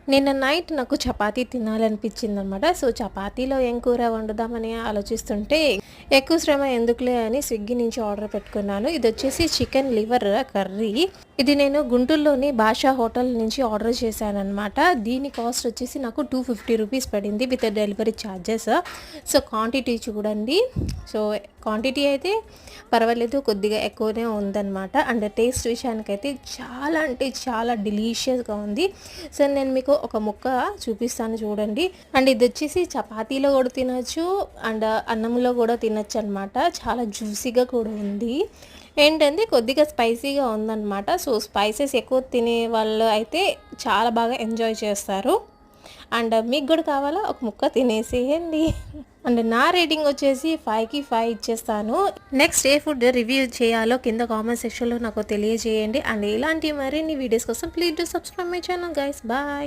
నిన్న నైట్ నాకు చపాతీ తినాలనిపించిందనమాట. సో, చపాతీలో ఏం కూర వండుదామని ఆలోచిస్తుంటే, ఎక్కువ శ్రమ ఎందుకులే అని స్విగ్గీ నుంచి ఆర్డర్ పెట్టుకున్నాను. ఇదొచ్చేసి చికెన్ లివర్ కర్రీ. ఇది నేను గుంటూరులోని బాషా హోటల్ నుంచి ఆర్డర్ చేశాననమాట. దీని కాస్ట్ వచ్చేసి నాకు 250 రూపీస్ పడింది with delivery charges. So, quantity చూడండి. సో, క్వాంటిటీ అయితే పర్వాలేదు, కొద్దిగా ఎక్కువనే ఉందన్నమాట. అండ్ టేస్ట్ విషయానికైతే చాలా అంటే చాలా డెలీషియస్గా ఉంది. సో, నేను మీకు ఒక ముక్క చూపిస్తాను చూడండి. అండ్ ఇది వచ్చేసి చపాతీలో కూడా తినచ్చు అండ్ అన్నంలో కూడా తినచ్చు అనమాట. చాలా జ్యూసీగా కూడా ఉంది. ఏంటంటే కొద్దిగా స్పైసీగా ఉందన్నమాట. సో, స్పైసెస్ ఎక్కువ తినే వాళ్ళు అయితే చాలా బాగా ఎంజాయ్ చేస్తారు. అండ్ మీకు కూడా కావాలా, ఒక ముక్క తినేసేయండి. అండ్ నా రేటింగ్ వచ్చేసి 5కి 5 ఇచ్చేస్తాను. నెక్స్ట్ ఏ ఫుడ్ రివ్యూ చేయాలో కింద కామెంట్ సెక్షన్లో నాకు తెలియజేయండి. అండ్ ఇలాంటి మరిన్ని వీడియోస్ కోసం please do subscribe my channel guys. Bye.